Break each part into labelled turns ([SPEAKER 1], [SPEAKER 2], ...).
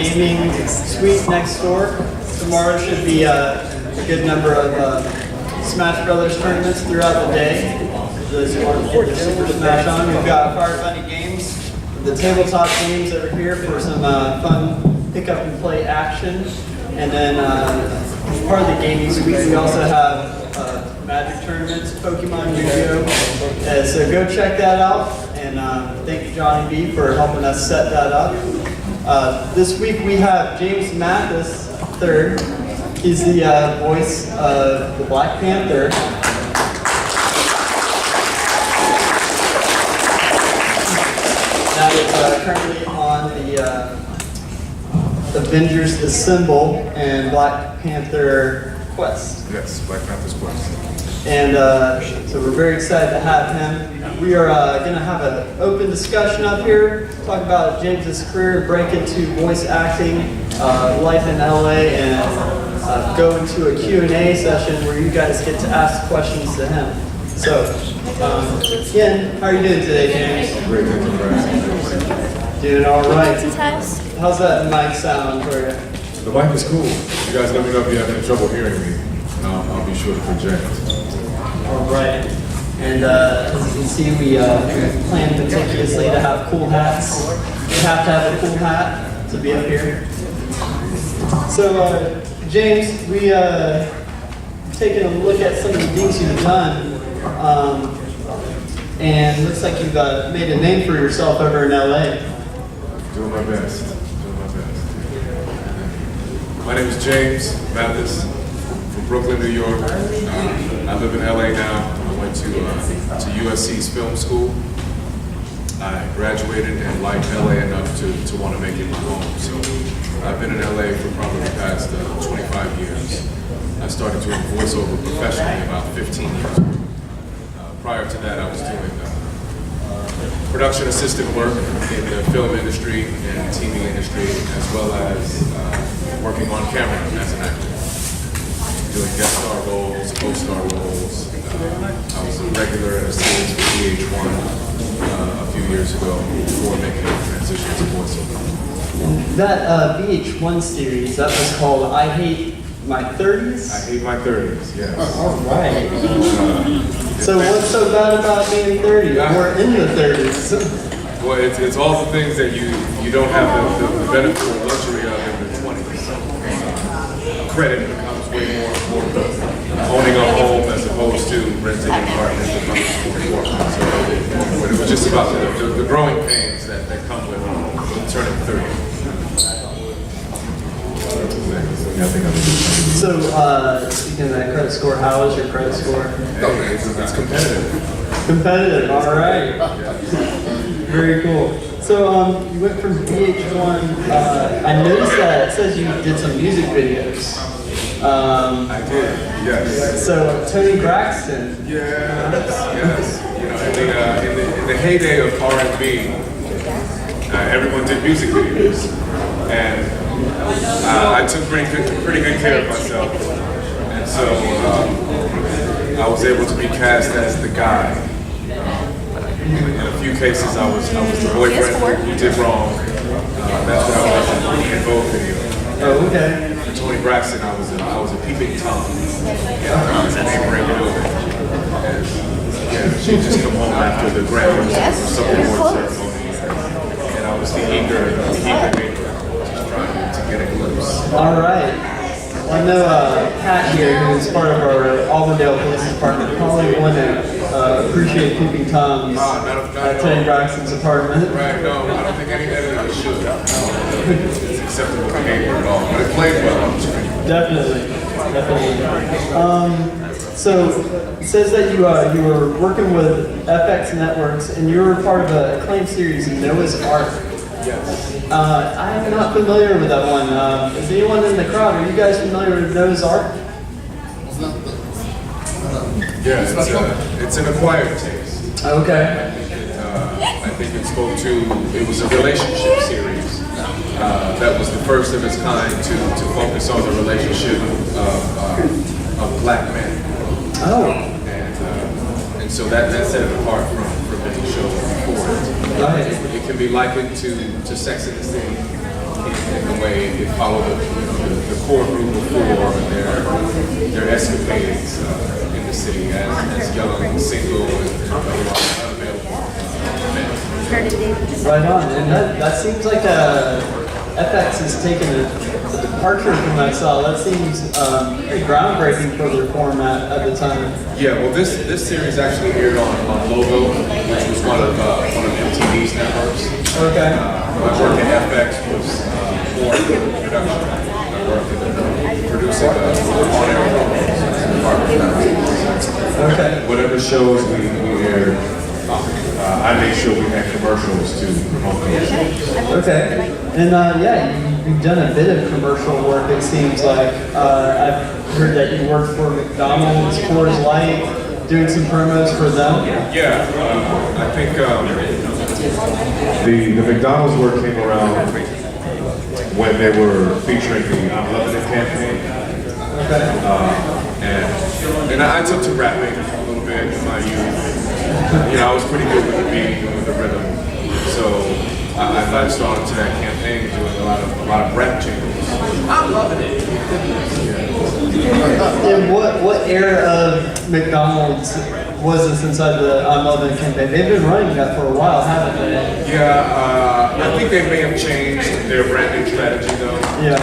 [SPEAKER 1] gaming suite next door. Tomorrow should be a good number of Smash Brothers tournaments throughout the day. Those who want to get their Super Smash on. We've got Fire Bunny Games, the tabletop games over here for some fun pick up and play action. And then part of the gaming suite, we also have Magic tournaments, Pokemon, Yu-Gi-Oh! So go check that out. And thank you, Johnny B, for helping us set that up. This week we have James Mathis III. He's the voice of the Black Panther. That is currently on the Avengers Assemble and Black Panther Quest.
[SPEAKER 2] Yes, Black Panther's Quest.
[SPEAKER 1] And so we're very excited to have him. We are going to have an open discussion up here, talk about James's career, break into voice acting, life in LA, and go into a Q&A session where you guys get to ask questions to him. So, again, how are you doing today, James?
[SPEAKER 2] Great, thank you for asking.
[SPEAKER 1] Doing all right.
[SPEAKER 3] Test.
[SPEAKER 1] How's that mic sound for you?
[SPEAKER 2] The mic is cool. You guys let me know if you have any trouble hearing me. I'll be sure to project.
[SPEAKER 1] All right. And as you can see, we planned meticulously to have cool hats. You have to have a cool hat to be up here. So, James, we taken a look at some of the things you've done, and it looks like you've made a name for yourself over in LA.
[SPEAKER 2] Doing my best. Doing my best. My name is James Mathis from Brooklyn, New York. I live in LA now. I went to USC's film school. I graduated and liked LA enough to want to make it my home. So I've been in LA for probably the past 25 years. I started doing voiceover professionally about 15 years ago. Prior to that, I was doing production assistant work in the film industry and TV industry, as well as working on camera as an actor, doing guest star roles, co-star roles. I was a regular at a series for VH1 a few years ago before making the transition to voiceover.
[SPEAKER 1] That VH1 series, that was called I Hate My 30s?
[SPEAKER 2] I Hate My 30s, yes.
[SPEAKER 1] All right. So what's so bad about being 30 or in the 30s?
[SPEAKER 2] Well, it's all the things that you don't have the benefit or luxury of in the 20s. Credit becomes way more important. Owning a home as opposed to renting an apartment becomes more important. So, but it was just about the growing pains that come with turning 30.
[SPEAKER 1] So, speaking of that credit score, how is your credit score?
[SPEAKER 2] It's competitive.
[SPEAKER 1] Competitive, all right. Very cool. So, you went from VH1. I noticed that it says you did some music videos.
[SPEAKER 2] I did, yes.
[SPEAKER 1] So, Tony Braxton.
[SPEAKER 2] Yes. You know, in the heyday of R&B, everyone did music videos, and I took pretty good care of myself, and so I was able to be cast as the guy. In a few cases, I was the boyfriend who did wrong. That's what I was in both videos.
[SPEAKER 1] Oh, okay.
[SPEAKER 2] For Tony Braxton, I was a peeping Tom in a neighboring building, and she'd just come home after the Grammys or some award ceremony, and I was the eager neighbor.
[SPEAKER 1] All right. I know Pat here, who is part of our Auburndale Police Department, probably one to appreciate Peeping Toms at Tony Braxton's apartment.
[SPEAKER 2] Right, no, I don't think any editor should. It's acceptable behavior at all, but it played well on the screen.
[SPEAKER 1] Definitely. So it says that you were working with FX Networks, and you were part of a acclaimed series, Noah's Ark.
[SPEAKER 2] Yes.
[SPEAKER 1] I am not familiar with that one. Is anyone in the crowd? Are you guys familiar with Noah's Ark?
[SPEAKER 2] Yeah, it's an acquired taste.
[SPEAKER 1] Okay.
[SPEAKER 2] I think it spoke to, it was a relationship series that was the first of its kind to focus on the relationship of black men.
[SPEAKER 1] Oh.
[SPEAKER 2] And so that set it apart from any show before it.
[SPEAKER 1] Right.
[SPEAKER 2] It can be likened to Sex and the City in the way they follow the core group of four and their escapades in the city as young, single, and unavailable men.
[SPEAKER 1] Right on, and that seems like FX has taken a departure from that style. That seems pretty groundbreaking for their format at the time.
[SPEAKER 2] Yeah, well, this series actually aired on Logo, which was one of MTV's networks.
[SPEAKER 1] Okay.
[SPEAKER 2] My work at FX was more in production. I worked in producing on-air programs.
[SPEAKER 1] Okay.
[SPEAKER 2] Whatever shows we aired, I made sure we had commercials to promote those shows.
[SPEAKER 1] Okay. And yeah, you've done a bit of commercial work, it seems like. I've heard that you worked for McDonald's, Coors Light, doing some promos for them.
[SPEAKER 2] Yeah, I think the McDonald's work came around when they were featuring the I'm Loving It campaign.
[SPEAKER 1] Okay.
[SPEAKER 2] And I took to rapping a little bit in my youth. You know, I was pretty good with the beat and with the rhythm. So I latched on to that campaign, doing a lot of rap jingles. I'm loving it.
[SPEAKER 1] And what era of McDonald's was this inside the I'm Loving It campaign? They've been running that for a while, haven't they?
[SPEAKER 2] Yeah, I think they may have changed their branding strategy though.
[SPEAKER 1] Yeah.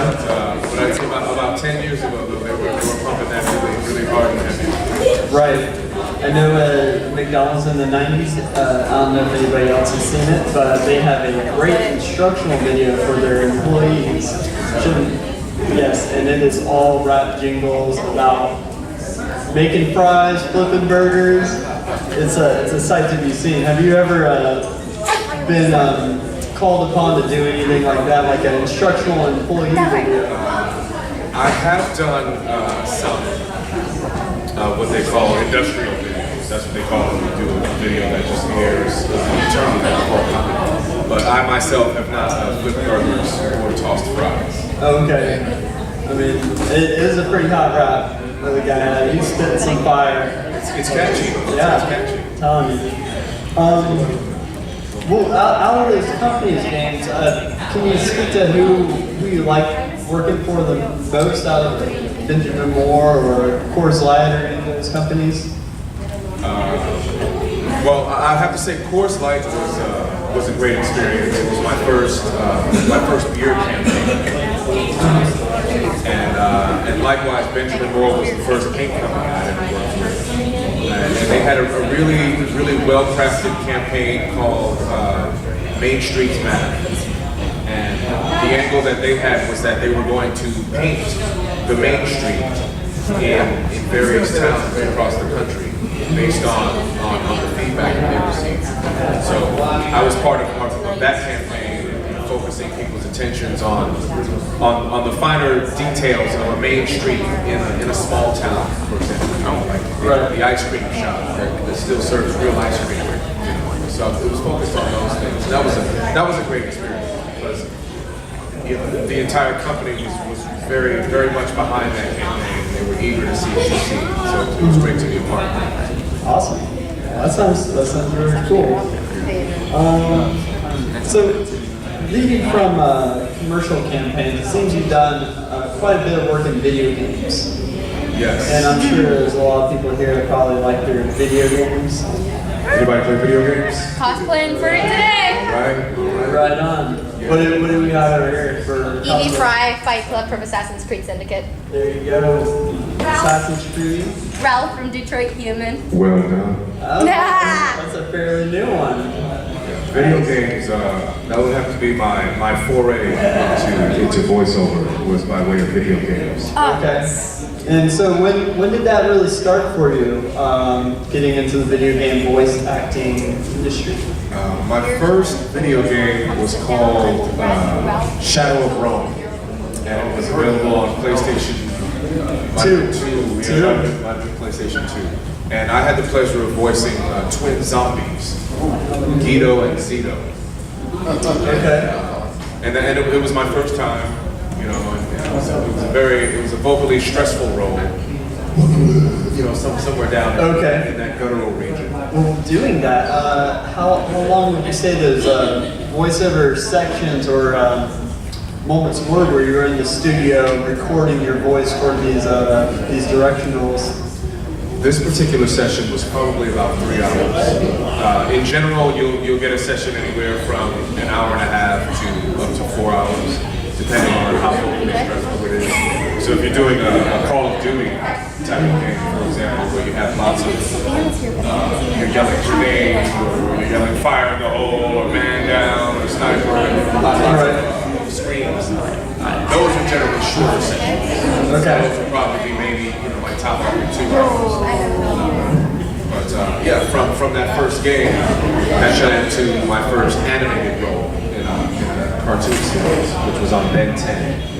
[SPEAKER 2] But I'd say about 10 years ago though, they were pumping that really hard and heavy.
[SPEAKER 1] Right. I know McDonald's in the 90s, I don't know if anybody else has seen it, but they have a great instructional video for their employees. Yes, and it is all rap jingles about making fries, flipping burgers. It's a sight to be seen. Have you ever been called upon to do anything like that, like an instructional employee video?
[SPEAKER 2] I have done some what they call industrial videos. That's what they call it when you do a video that just airs internally for company. But I myself have not flipped burgers or tossed fries.
[SPEAKER 1] Okay. I mean, it is a pretty hot rap that the guy had. He's spitting some fire.
[SPEAKER 2] It's catchy.
[SPEAKER 1] Yeah,
[SPEAKER 2] It's catchy.
[SPEAKER 1] I'm telling you. Well, out of those companies, James, can you speak to who you like working for the most out of Benjamin Moore or Coors Light or any of those companies?
[SPEAKER 2] Well, I have to say Coors Light was a great experience. It was my first beer campaign, and likewise Benjamin Moore was the first paint company I ever worked with. And they had a really well-crafted campaign called Main Streets Matter. And the angle that they had was that they were going to paint the main street in various towns across the country based on the feedback that they received. So I was part of that campaign, focusing people's attentions on the finer details of a main street in a small town, for example. You know, like the ice cream shop that still serves real ice cream. So it was focused on those things. That was a great experience because the entire company was very much behind that campaign. They were eager to see it succeed. So it was great to be a part of that.
[SPEAKER 1] Awesome. That sounds really cool. So, leading from commercial campaigns, it seems you've done quite a bit of work in video games.
[SPEAKER 2] Yes.
[SPEAKER 1] And I'm sure there's a lot of people here that probably like their video games.
[SPEAKER 2] Anybody play video games?
[SPEAKER 3] Cosplaying for it today.
[SPEAKER 1] Right on.
[SPEAKER 2] Yeah.
[SPEAKER 1] What do we got over here for
[SPEAKER 3] Evie
[SPEAKER 1] cosplay?
[SPEAKER 3] Fry, Fight Club from Assassin's Creed Syndicate.
[SPEAKER 1] There you go. Assassin's Creed.
[SPEAKER 3] Ralph from Detroit Human.
[SPEAKER 2] Well done.
[SPEAKER 1] Oh, that's a fairly new one.
[SPEAKER 2] Video games, that would have to be my foray into voiceover, was by way of video games.
[SPEAKER 1] Okay. And so when did that really start for you, getting into the video game voice acting industry?
[SPEAKER 2] My first video game was called Shadow of Rome, and it was available on PlayStation 2. PlayStation 2. And I had the pleasure of voicing twin zombies, Guido and Zito.
[SPEAKER 1] Okay.
[SPEAKER 2] And it was my first time, you know, and it was a vocally stressful role, you know, somewhere down in that guttural region.
[SPEAKER 1] Well, doing that, how long would you say those voiceover sections or moments were where you were in the studio recording your voice for these directionals.
[SPEAKER 2] This particular session was probably about 3 hours. In general, you'll get a session anywhere from an hour and a half to up to 4 hours, depending on how stressful it is. So if you're doing a Call of Duty type of game, for example, where you have lots of, you're yelling grenades, or you're yelling fire in the hole, or man down, or sniper, lots of screams. Those are generally shorter sessions.
[SPEAKER 1] Okay.
[SPEAKER 2] Those would probably be maybe, my top 2 hours. But yeah, from that first game, that led to my first animated role in a cartoon series, which was on Ben 10.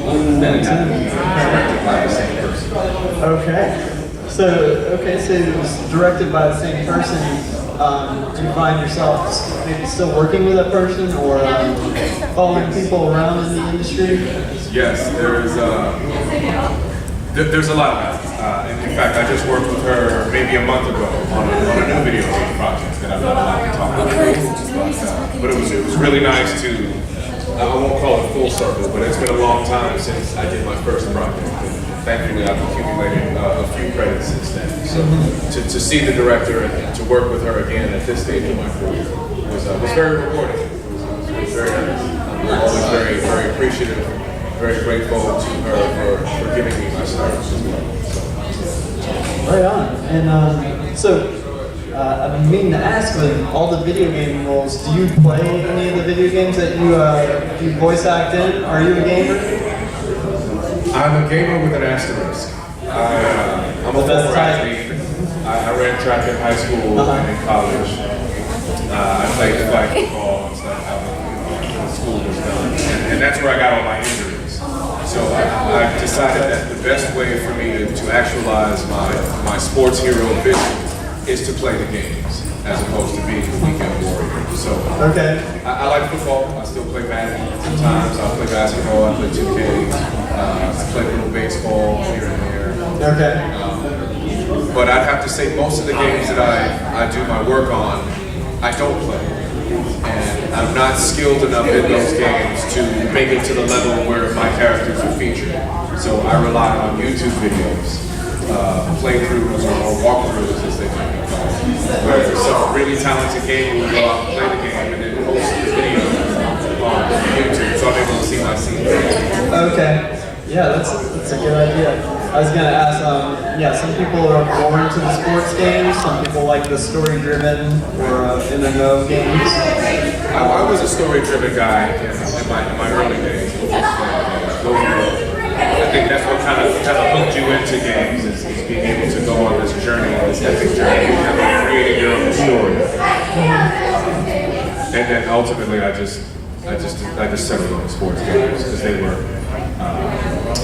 [SPEAKER 2] Ben 10, directed by the same person.
[SPEAKER 1] So it was directed by the same person. Do you find yourself maybe still working with that person, or following people around in the industry?
[SPEAKER 2] Yes, there's a lot of that. In fact, I just worked with her maybe a month ago on a new video game project that I'm not allowed to talk about. But it was really nice to, I won't call it full circle, but it's been a long time since I did my first project. Thankfully, I've accumulated a few credits since then. So to see the director and to work with her again at this stage of my career was very rewarding. It was very nice. I'm always very, very appreciative, very grateful to her for giving me my start as well.
[SPEAKER 1] Right on. And I've been meaning to ask, with all the video game roles, do you play any of the video games that you voice act in? Are you a gamer?
[SPEAKER 2] I'm a gamer with an asterisk. I'm a former athlete. I ran track in high school and in college. I played flag football and stuff when school was done. And that's where I got all my injuries. So I decided that the best way for me to actualize my sports hero vision is to play the games as opposed to being a weekend warrior. So I like football. I still play Madden sometimes. I play basketball. I play 2K. I play a little baseball here and there. But I'd have to say most of the games that I do my work on, I don't play. And I'm not skilled enough in those games to make it to the level where my characters are featured. So I rely on YouTube videos, playthroughs or walkthroughs as they might be called, where some really talented gamer will go out and play the game and then post the video on YouTube, so I'm able to see my scene.
[SPEAKER 1] Okay. Yeah, that's a good idea. I was gonna ask, some people are more into the sports games, some people like the story-driven or MMO games.
[SPEAKER 2] I was a story-driven guy in my early days. I think that's what kind of hooked you into games, is being able to go on this journey, this epic journey, and creating your own story. And then ultimately, I just settled on sports games because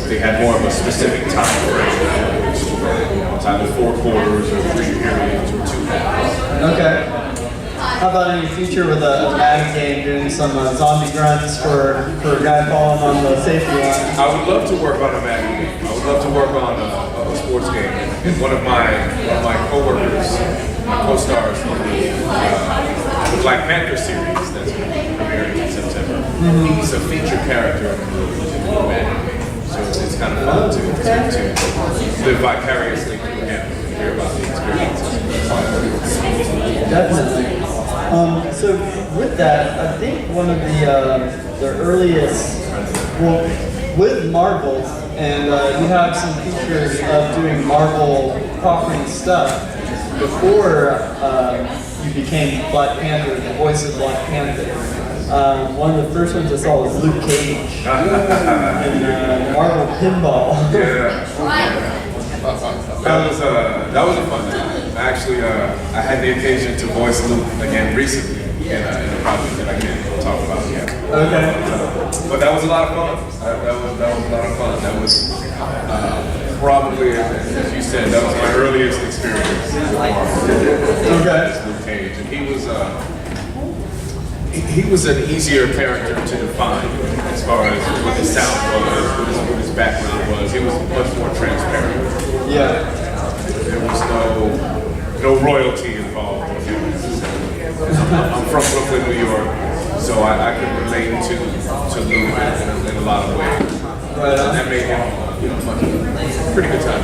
[SPEAKER 2] they had more of a specific time frame. It's either 4 quarters or 3 periods or 2 halves.
[SPEAKER 1] Okay. How about any future with a Madden game doing some zombie grunts for a guy falling on the safety line?
[SPEAKER 2] I would love to work on a Madden game. I would love to work on a sports game. And one of my coworkers, my co-stars from the Black Panther series that's premiering in September, he's a featured character in the Madden game. So it's kind of fun to live vicariously through him and hear about the experiences.
[SPEAKER 1] Definitely. So with that, I think one of the earliest, with Marvel, and you have some features of doing Marvel property stuff before you became Black Panther, the voice of Black Panther. One of the first ones I saw was Luke Cage in Marvel Pinball.
[SPEAKER 2] That was a fun time. Actually, I had the occasion to voice Luke again recently in a project that I can't talk about yet.
[SPEAKER 1] Okay.
[SPEAKER 2] But that was a lot of fun. That was a lot of fun. That was probably, as you said, that was my earliest experience with Marvel.
[SPEAKER 1] Okay.
[SPEAKER 2] Luke Cage, and he was an easier character to define as far as what his sound was, what his background was. He was much more transparent.
[SPEAKER 1] Yeah.
[SPEAKER 2] There was no royalty involved with him necessarily. I'm from Brooklyn, New York. So I could relate to Lou in a lot of ways.
[SPEAKER 1] Right on.
[SPEAKER 2] And that made him, pretty good time.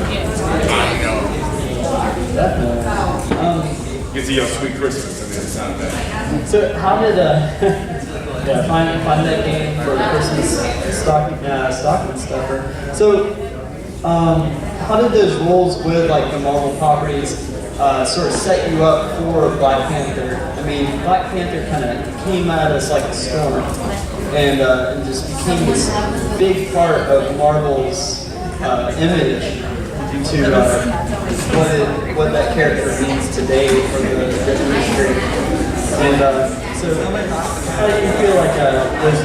[SPEAKER 2] Gives you a sweet Christmas, I mean, it's not bad.
[SPEAKER 1] So how did yeah, find that game for Christmas stocking stuffer. So how did those roles with like the Marvel properties sort of set you up for Black Panther? I mean, Black Panther kind of came at us like a storm, and just became this big part of Marvel's image to what that character means today for the industry. And so, how do you feel like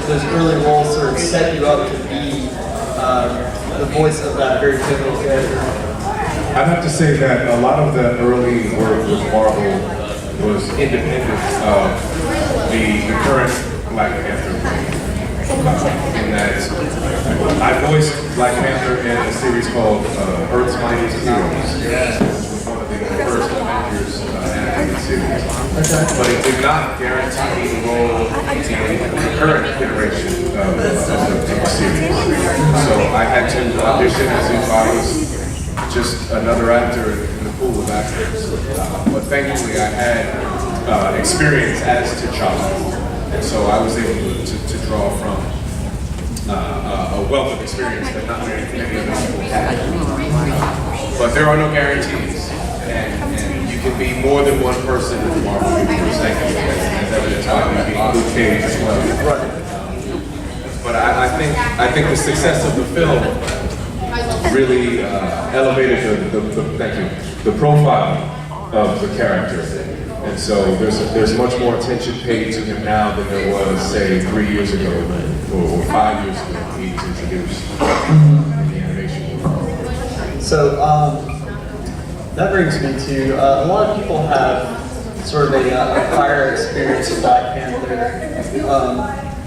[SPEAKER 1] those early roles sort of set you up to be the voice of that very pivotal character?
[SPEAKER 2] I'd have to say that a lot of the early work with Marvel was independent of the current Black Panther. In that I voiced Black Panther in a series called Earth's Mightiest Heroes, which was one of the first Avengers animated series. But it did not guarantee me the role in the current iteration of the series. So I had to audition as if I was just another actor in the pool of actors. But thankfully I had experience as T'Challa. And so I was able to draw from a wealth of experience that not many other people have. But there are no guarantees. And you can be more than one person in the Marvel universe. Thank you. As evidenced by me being Luke Cage as well. But I think the success of the film really elevated the profile of the character. And so there's much more attention paid to him now than there was, say, 3 years ago or 5 years ago when he was introduced in the animation world.
[SPEAKER 1] So that brings me to a lot of people have sort of a prior experience with Black Panther.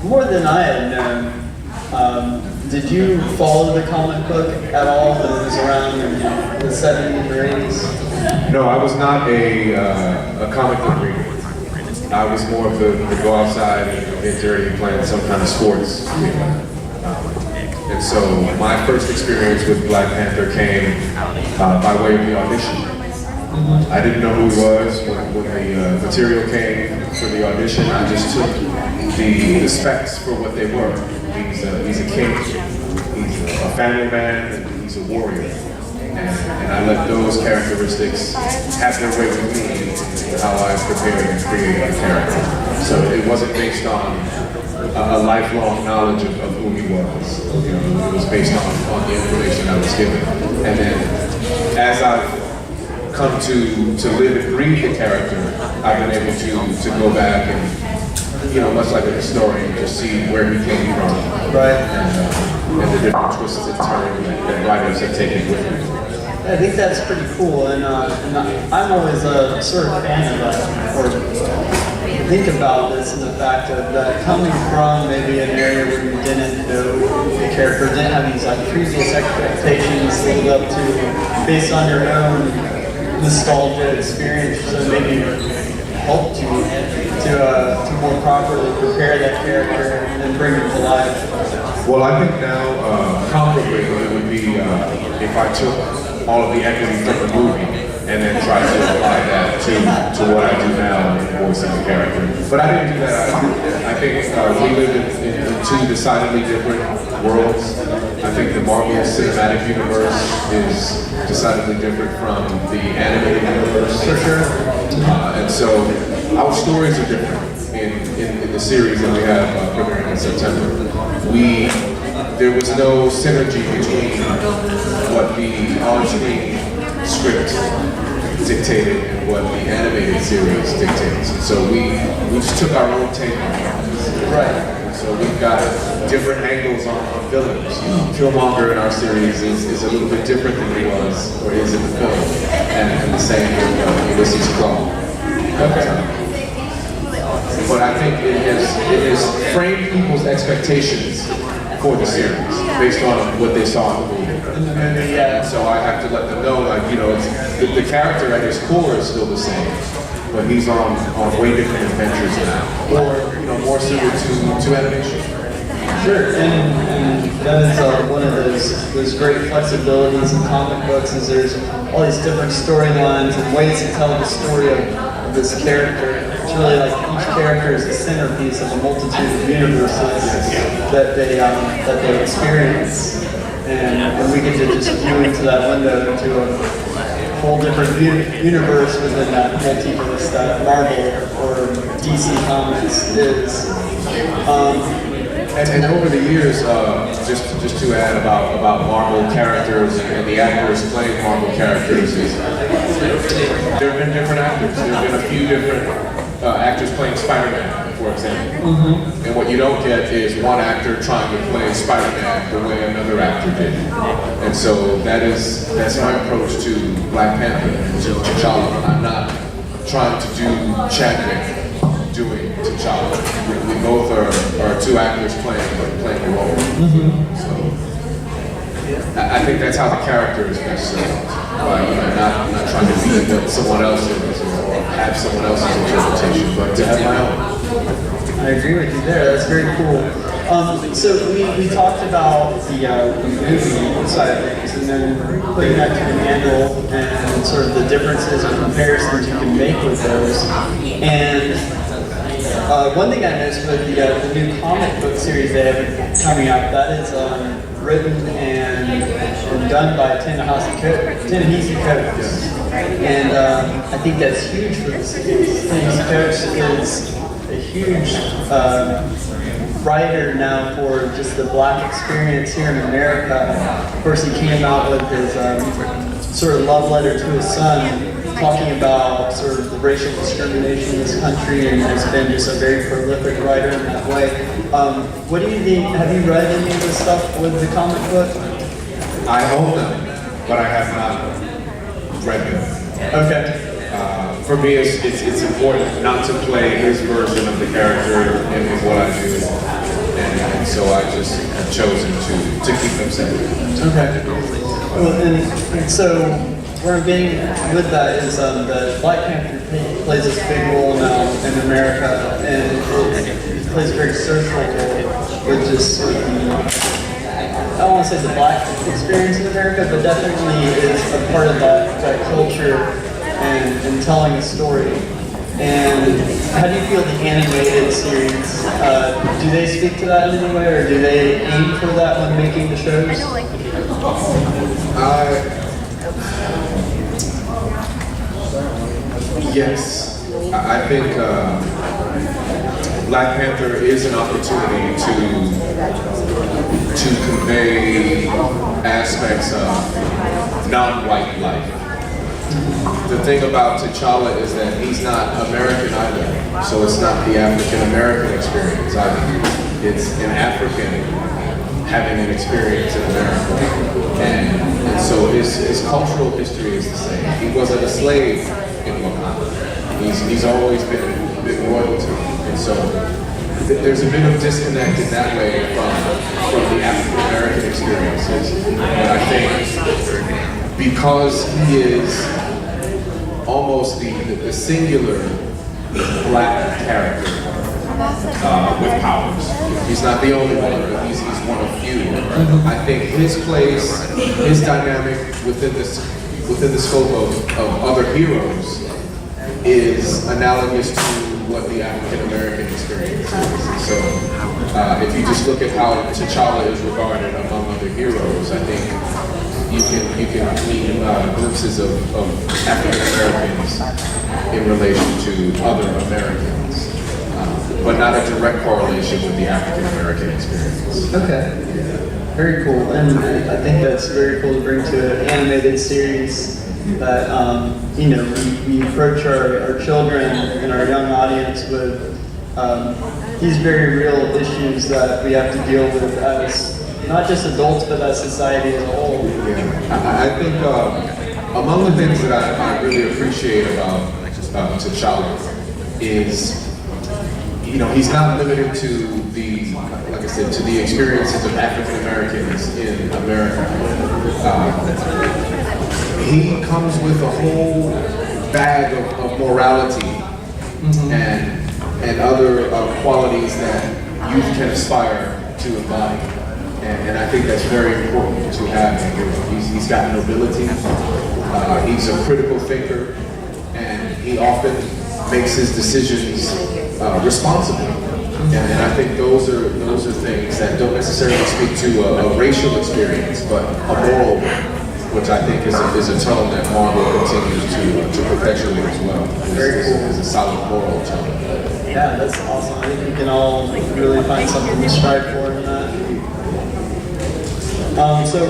[SPEAKER 1] More than I had known. Did you follow the comic book at all when it was around in the 70s or 80s?
[SPEAKER 2] No, I was not a comic book reader. I was more of the go outside and get dirty and playing some kind of sports. And so my first experience with Black Panther came by way of the audition. I didn't know who he was when the material came for the audition. I just took the specs for what they were. He's a king, he's a family man, and he's a warrior. And I let those characteristics have their way with me in how I prepared and created the character. So it wasn't based on a lifelong knowledge of who he was. You know, it was based on the information I was given. And then as I've come to live and breathe the character, I've been able to go back and, you know, much like a historian, just see where he came from.
[SPEAKER 1] Right.
[SPEAKER 2] And the different twists and turns that writers have taken with him.
[SPEAKER 1] I think that's pretty cool, and I'm always a sort of fan of or think about this in the fact of that coming from maybe an area where you didn't know the character, didn't have these like previous expectations lead up to, based on your own nostalgia experience, so maybe helped you to more properly prepare that character and bring it to life.
[SPEAKER 2] Well, I think now, comparably, it would be if I took all of the equity from the movie and then tried to apply that to what I do now in voicing the character. But I didn't do that. I think we live in two decidedly different worlds. I think the Marvel Cinematic Universe is decidedly different from the animated universe. For sure. And so our stories are different in the series that we have premiering in September. There was no synergy between what the on-screen script dictated and what the animated series dictates. And so we just took our own take on it. Right. So we've got different angles on villains. Killmonger in our series is a little bit different than he was or is in the film. And the same with Ulysses Claw. Okay. But I think it has framed people's expectations for the series based on what they saw in the movie.
[SPEAKER 1] Yeah.
[SPEAKER 2] So I have to let them know, like, you know, the character at his core is still the same. but he's on way different adventures now, or more suited to animation.
[SPEAKER 1] Sure, and that is one of those great flexibilities in comic books is there's all these different storylines and ways to tell the story of this character. It's really like each character is the centerpiece of a multitude of universes that they experience, and we get to just view into that window into a whole different universe within that multiverse that Marvel or DC Comics is.
[SPEAKER 2] And over the years, just to add about Marvel characters and the actors playing Marvel characters, there have been different actors. There have been a few different actors playing Spider-Man, for example. And what you don't get is one actor trying to play Spider-Man the way another actor did. And so that's my approach to Black Panther, to T'Challa. I'm not trying to do Chadwick doing T'Challa. We both are two actors playing a role. So I think that's how the character is best served. Not trying to be someone else's or have someone else's interpretation, but to have my own.
[SPEAKER 1] I agree with you there. That's very cool. So we talked about the movie side of things, and then putting that to the manual and sort of the differences and comparisons you can make with those. And one thing I noticed with the new comic book series they have coming out, that is written and done by Ta-Nehisi Coates. And I think that's huge for the series. Ta-Nehisi Coates is a huge writer now for just the Black experience here in America. Of course, he came out with his sort of love letter to his son, talking about sort of the racial discrimination in this country, and has been just a very prolific writer in that way. What do you think? Have you read any of this stuff with the comic book?
[SPEAKER 2] I own them, but I have not read them.
[SPEAKER 1] Okay.
[SPEAKER 2] For me, it's important not to play his version of the character in what I do, and so I just have chosen to keep them separate.
[SPEAKER 1] Okay. Well, and so where I'm getting with that is that Black Panther plays this big role now in America, and it plays a very social role with just sort of I don't want to say the Black experience in America, but definitely is a part of that culture and telling a story. And how do you feel the animated series? Do they speak to that in any way, or do they aim for that when making the shows?
[SPEAKER 2] Yes, I think Black Panther is an opportunity to convey aspects of non-white life. The thing about T'Challa is that he's not American either, so it's not the African-American experience either. It's an African having an experience in America. And so his cultural history is the same. He wasn't a slave in Wakanda. He's always been royalty. And so there's a bit of disconnect in that way from the African-American experiences. But I think because he is almost the singular Black character with powers. He's not the only one, but he's one of few. I think his place, his dynamic within the scope of other heroes is analogous to what the African American experience is. So if you just look at how T'Challa is regarded among other heroes, I think you can glean glimpses of African Americans in relation to other Americans, but not a direct correlation with the African American experience.
[SPEAKER 1] Okay, very cool, and I think that's very cool to bring to an animated series that we approach our children and our young audience with these very real issues that we have to deal with as not just adults, but as society as a whole.
[SPEAKER 2] Yeah. I think among the things that I really appreciate about T'Challa is, he's not limited to like I said, to the experiences of African Americans in America. He comes with a whole bag of morality and other qualities that youth can aspire to embody. And I think that's very important to have in him. He's got nobility, he's a critical thinker, and he often makes his decisions responsibly. And I think those are things that don't necessarily speak to a racial experience, but a moral one, which I think is a tone that Marvel continues to perpetuate as well. Very cool. Is a solid moral tone.
[SPEAKER 1] Yeah, that's awesome. I think we can all really find something to strive for in that. So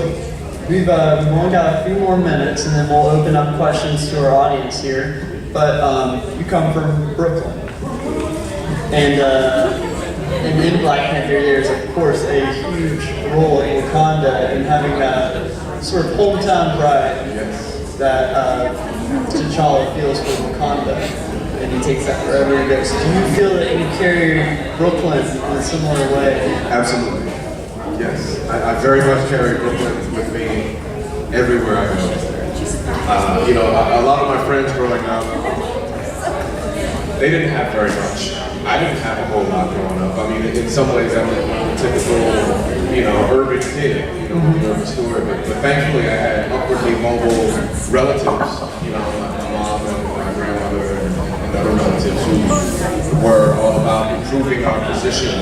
[SPEAKER 1] we've only got a few more minutes, and then we'll open up questions to our audience here. But you come from Brooklyn, and in Black Panther, there's of course a huge role in Wakanda in having that sort of hometown pride that T'Challa feels for Wakanda, and he takes that wherever he goes. Do you feel that you carry Brooklyn in a similar way?
[SPEAKER 2] Absolutely. Yes, I very much carry Brooklyn with me everywhere I go. You know, a lot of my friends growing up, they didn't have very much. I didn't have a whole lot growing up. I mean, in some ways, I'm a typical, you know, urban kid, you know, urban story. But thankfully, I had upwardly mobile relatives, you know, my mom and my grandmother and other relatives who were all about improving our position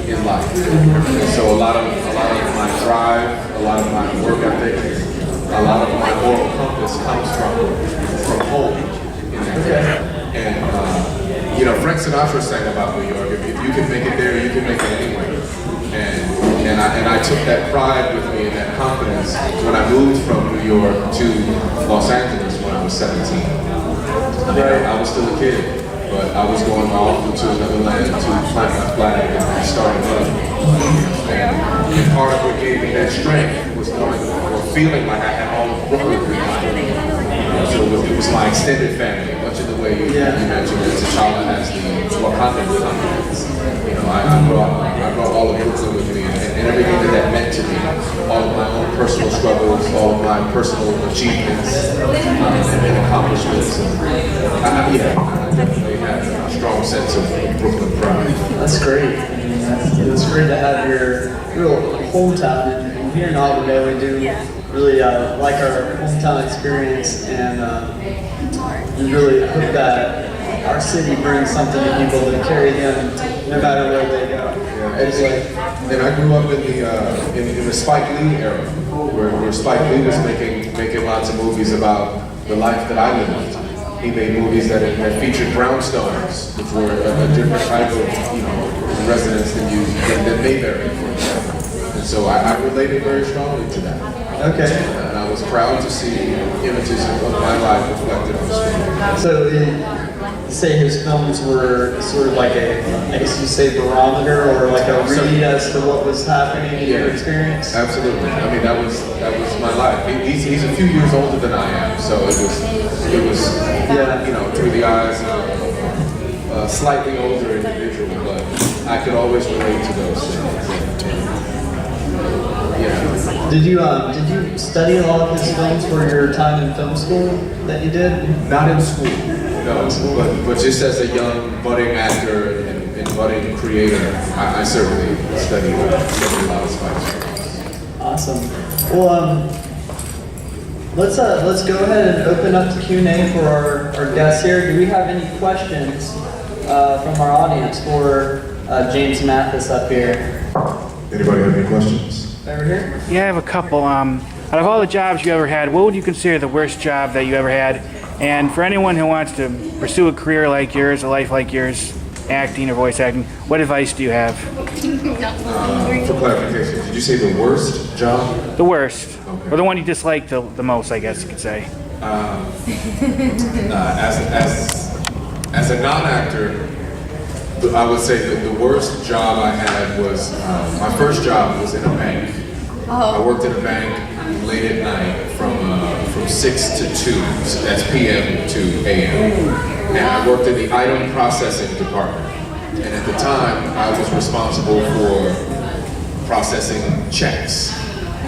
[SPEAKER 2] in life. And so a lot of my drive, a lot of my work ethic, a lot of my moral compass comes from home. And you know, Frank Sinatra sang about New York. If you can make it there, you can make it anywhere. And I took that pride with me and that confidence when I moved from New York to Los Angeles when I was 17. I was still a kid, but I was going off into another land to plant my flag and start again. And part of what gave me that strength was knowing or feeling like I had all of Brooklyn in mind. So it was my extended family, much of the way you mentioned that T'Challa has the Wakandan confidence. You know, I brought all of Brooklyn with me and everything that meant to me, all of my own personal struggles, all of my personal achievements and accomplishments. I definitely have a strong sense of Brooklyn pride.
[SPEAKER 1] That's great. It's great to have your real hometown. And here in Auburndale, we do really like our hometown experience, and we really hope that our city brings something to people to carry them no matter where they go.
[SPEAKER 2] And I grew up in the Spike Lee era, where Spike Lee was making lots of movies about the life that I lived. He made movies that featured brownstones, which were a different type of residence than Mayberry, for example. And so I related very strongly to that.
[SPEAKER 1] Okay.
[SPEAKER 2] And I was proud to see images of my life reflected on screen.
[SPEAKER 1] So, say his films were sort of like I guess you say barometer, or like a read as to what was happening in your experience?
[SPEAKER 2] Absolutely. I mean, that was my life. He's a few years older than I am, so it was you know, through the eyes of a slightly older individual, but I could always relate to those things. Yeah.
[SPEAKER 1] Did you study a lot of his films for your time in film school that you did?
[SPEAKER 2] Not in school, no. But just as a young budding actor and budding creator, I certainly studied a lot of Spike's.
[SPEAKER 1] Awesome. Well, let's go ahead and open up the Q&A for our guests here. Do we have any questions from our audience for James Mathis up here?
[SPEAKER 2] Anybody have any questions?
[SPEAKER 1] Over here?
[SPEAKER 4] Yeah, I have a couple. Out of all the jobs you ever had, what would you consider the worst job that you ever had? And for anyone who wants to pursue a career like yours, a life like yours, acting or voice acting, what advice do you have?
[SPEAKER 2] For clarification, did you say the worst job?
[SPEAKER 4] The worst.
[SPEAKER 2] Okay.
[SPEAKER 4] Or the one you disliked the most, I guess you could say.
[SPEAKER 2] As a non-actor, I would say that the worst job I had was, my first job was in a bank. I worked in a bank late at night from 6 to 2, so that's PM to AM. And I worked in the item processing department. And at the time, I was responsible for processing checks.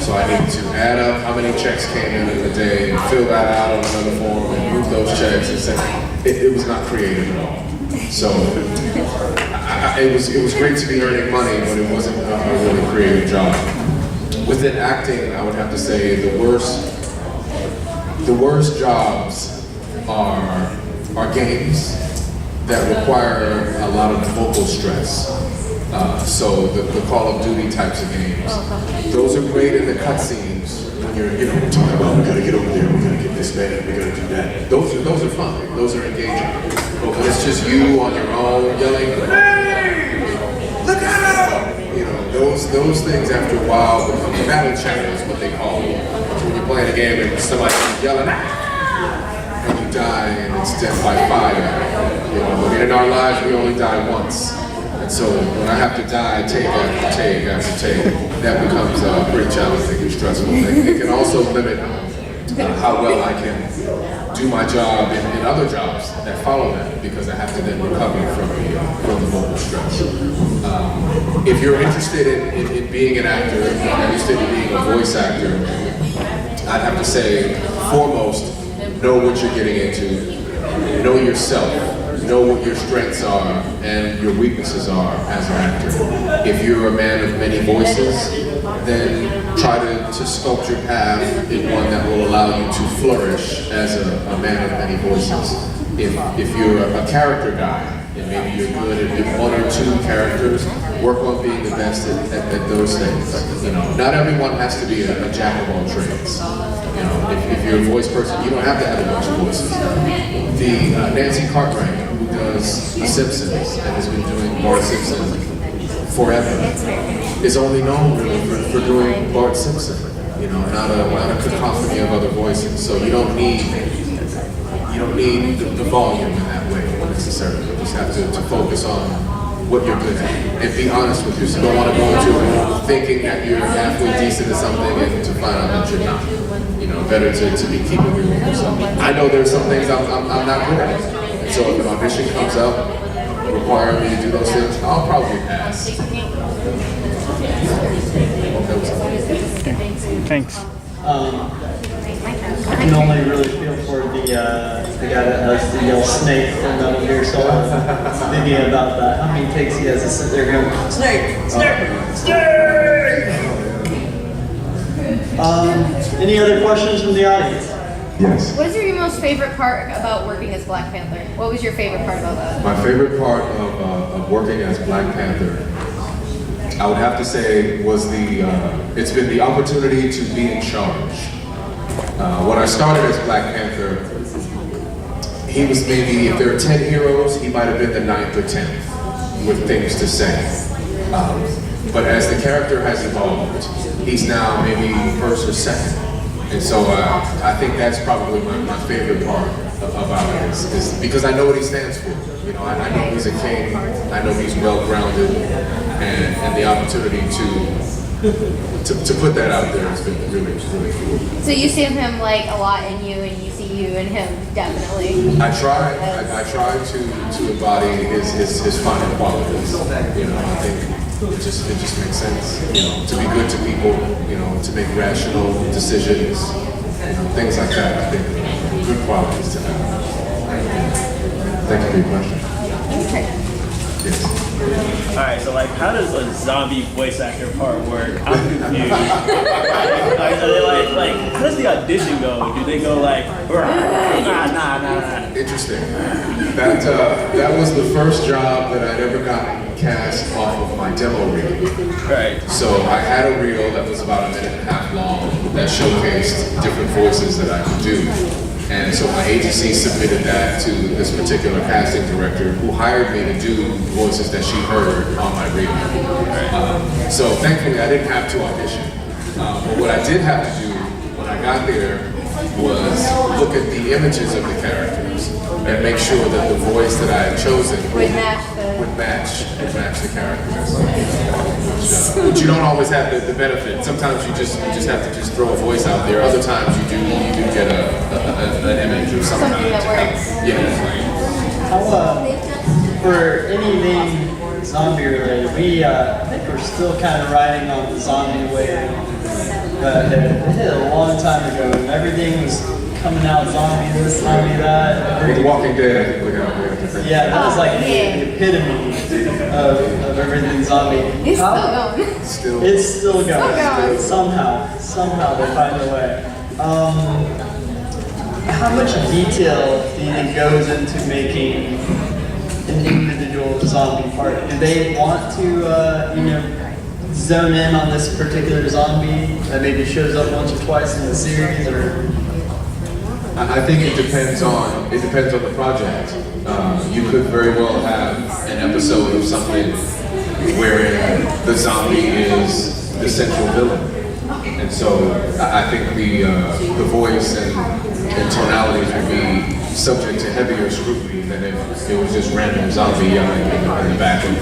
[SPEAKER 2] So I needed to add up how many checks came in a day, and fill that out on another form, and move those checks, and send it was not creative at all. So it was great to be earning money, but it wasn't a really creative job. Within acting, I would have to say the worst jobs are games that require a lot of vocal stress. So the Call of Duty types of games. Those are great in the cutscenes when you're, talking about we gotta get over there, we gotta get this man, we gotta do that. Those are fun. Those are engaging. But when it's just you on your own yelling, hey, look out! Those things after a while become battle channels, what they call them. When you're playing a game and somebody's yelling, ah! And you die and it's death by fire. In our lives we only die once. And so when I have to die take after take after take, that becomes pretty challenging and stressful. It can also limit how well I can do my job in other jobs that follow that, because I have to then recover from the vocal stress. If you're interested in being an actor, if you're interested in being a voice actor, I'd have to say, foremost, know what you're getting into, know yourself. Know what your strengths are and your weaknesses are as an actor. If you're a man of many voices, then try to sculpt your path in one that will allow you to flourish as a man of many voices. If you're a character guy, and maybe you're good at one or two characters, work on being the best at those things. Not everyone has to be a jack of all trades. If you're a voice person, you don't have to have a bunch of voices. The Nancy Cartwright, who does The Simpsons and has been doing Bart Simpson forever, is only known really for doing Bart Simpson. Not a cacophony of other voices. So you don't need the volume in that way necessarily. You just have to focus on what you're good at and be honest with yourself. You don't want to go into it thinking that you're halfway decent at something and to find out that you're not. Better to be keeping real with yourself. I know there's some things I'm not good at. And so if an audition comes up requiring me to do those things, I'll probably pass.
[SPEAKER 4] Thanks.
[SPEAKER 1] I can only really feel for the guy that has the yell snake from Metal Gear Solid. Thinking about that, how many takes he has to sit there going, snake, snake, snake! Any other questions from the audience?
[SPEAKER 2] Yes.
[SPEAKER 3] What is your most favorite part about working as Black Panther? What was your favorite part about that?
[SPEAKER 2] My favorite part of working as Black Panther, I would have to say, was it's been the opportunity to be in charge. When I started as Black Panther, he was maybe, if there are 10 heroes, he might have been the 9th or 10th with things to say. But as the character has evolved, he's now maybe first or second. And so I think that's probably my favorite part about it is because I know what he stands for. I know he's a king, I know he's well-grounded, and the opportunity to put that out there has been really, really cool.
[SPEAKER 3] So you see him like a lot in you, and you see you in him definitely.
[SPEAKER 2] I try to embody his finer qualities. I think it just makes sense. To be good to people. To make rational decisions. Things like that. I think are good qualities to have. Thank you for your question. Yes.
[SPEAKER 5] Alright, so how does a zombie voice actor part work? I'm confused. Are they how does the audition go? Do they go nah?
[SPEAKER 2] Interesting. That was the first job that I'd ever gotten cast off of my demo reel.
[SPEAKER 5] Right.
[SPEAKER 2] So I had a reel that was about 1.5 minutes long that showcased different voices that I could do. And so my agency submitted that to this particular casting director who hired me to do voices that she heard on my reel. So thankfully I didn't have to audition. But what I did have to do when I got there was look at the images of the characters and make sure that the voice that I had chosen would match the characters. Which you don't always have the benefit. Sometimes you just have to just throw a voice out there. Other times you do get an image or something
[SPEAKER 3] that works.
[SPEAKER 2] Yeah.
[SPEAKER 1] How, for anything zombie related, I think we're still kind of riding on the zombie wave. But it hit a long time ago, and everything was coming out, zombie this, zombie that.
[SPEAKER 2] With The Walking Dead, I think we got
[SPEAKER 1] Yeah, that was like
[SPEAKER 3] Yeah.
[SPEAKER 1] the epitome of everything zombie.
[SPEAKER 3] It's
[SPEAKER 1] How-
[SPEAKER 3] still going.
[SPEAKER 2] Still.
[SPEAKER 1] It's still going.
[SPEAKER 3] going.
[SPEAKER 1] Somehow they find a way. How much detail do you think goes into making an individual zombie part? Do they want to, zone in on this particular zombie that maybe shows up once or twice in the series, or?
[SPEAKER 2] I think it depends on the project. You could very well have an episode of something wherein the zombie is the central villain, and so I think the voice and tonalities would be subject to heavier scrutiny than if it was just random zombie yelling in the back of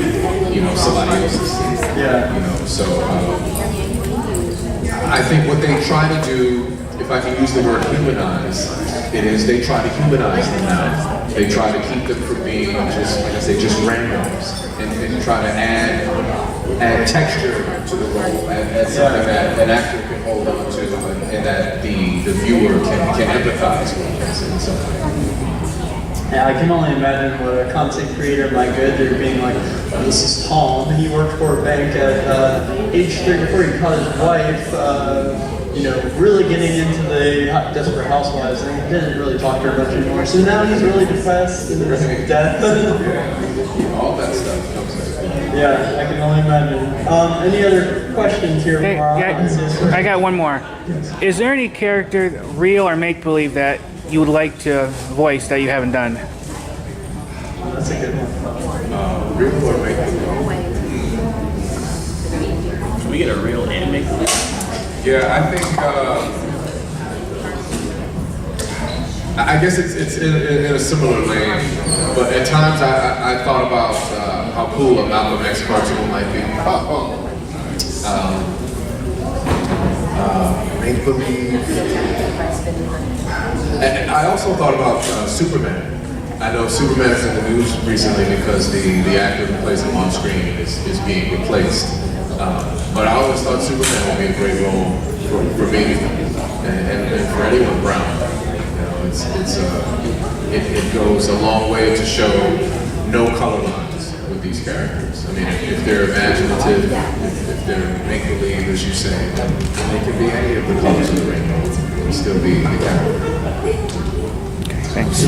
[SPEAKER 2] somebody else's scene.
[SPEAKER 1] Yeah.
[SPEAKER 2] So I think what they try to do, if I can use the word humanize, it is they try to humanize them now. They try to keep them from being just, like I say, just randoms, and try to add texture to the role, add something that an actor can hold on to, and that the viewer can empathize with in some way.
[SPEAKER 1] Yeah, I can only imagine what a content creator might go through, being like, oh, this is Tom. He worked for a bank at age 34. He caught his wife, really getting into the Desperate Housewives, and he didn't really talk to her much anymore. So now he's really depressed and his death.
[SPEAKER 2] Yeah, all that stuff comes in.
[SPEAKER 1] Yeah, I can only imagine. Any other questions here?
[SPEAKER 4] Hey,
[SPEAKER 1] Mara?
[SPEAKER 4] I got one more. Is there any character, real or make-believe, that you would like to voice that you haven't done?
[SPEAKER 1] That's a good one.
[SPEAKER 2] Real or make
[SPEAKER 5] Can we get a real and make believe?
[SPEAKER 2] Yeah, I think. I guess it's in a similar lane, but at times I thought about how cool a Malcolm X cartoon might be. Make believe. And I also thought about Superman. I know Superman is in the news recently because the actor who plays him on screen is being replaced. But I always thought Superman would be a great role for me and for anyone brown. It goes a long way to show no color lines with these characters. I mean, if they're imaginative, if they're make-believe, as you say, then they can be any of the colors of the rainbow and still be the character.
[SPEAKER 4] Thanks.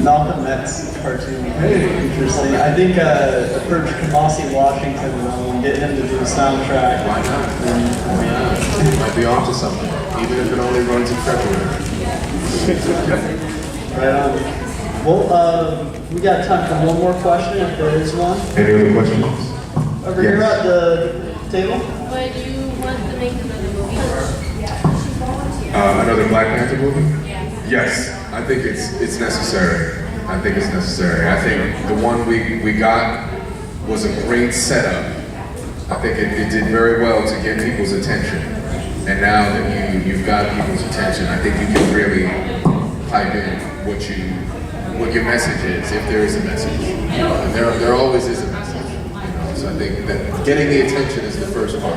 [SPEAKER 1] Malcolm X cartoon. Interesting. I think approach Kamasi Washington and get him to do the soundtrack.
[SPEAKER 2] Why not? Might be onto something, even if it only runs in February.
[SPEAKER 1] Right on. Well, we got time for one more question if there is one.
[SPEAKER 2] Any other questions?
[SPEAKER 1] Over here at the table.
[SPEAKER 3] Would you want to make another movie?
[SPEAKER 2] Another Black Panther movie? Yes, I think it's necessary. I think it's necessary. I think the one we got was a great setup. I think it did very well to get people's attention. And now that you've got people's attention, I think you can really type in what your message is, if there is a message. And there always is a message. So I think that getting the attention is the first part.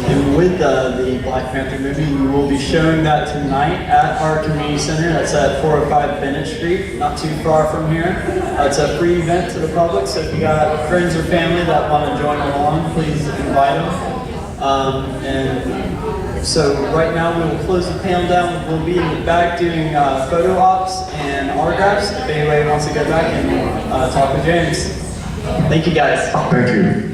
[SPEAKER 1] And with the Black Panther movie, we will be showing that tonight at our community center. That's at 405 Bennett Street, not too far from here. It's a free event to the public, so if you got friends or family that want to join along, please invite them. And so right now we will close the panel down. We'll be in the back doing photo ops and autographs if anybody wants to go back and talk with James. Thank you guys.
[SPEAKER 2] Thank you.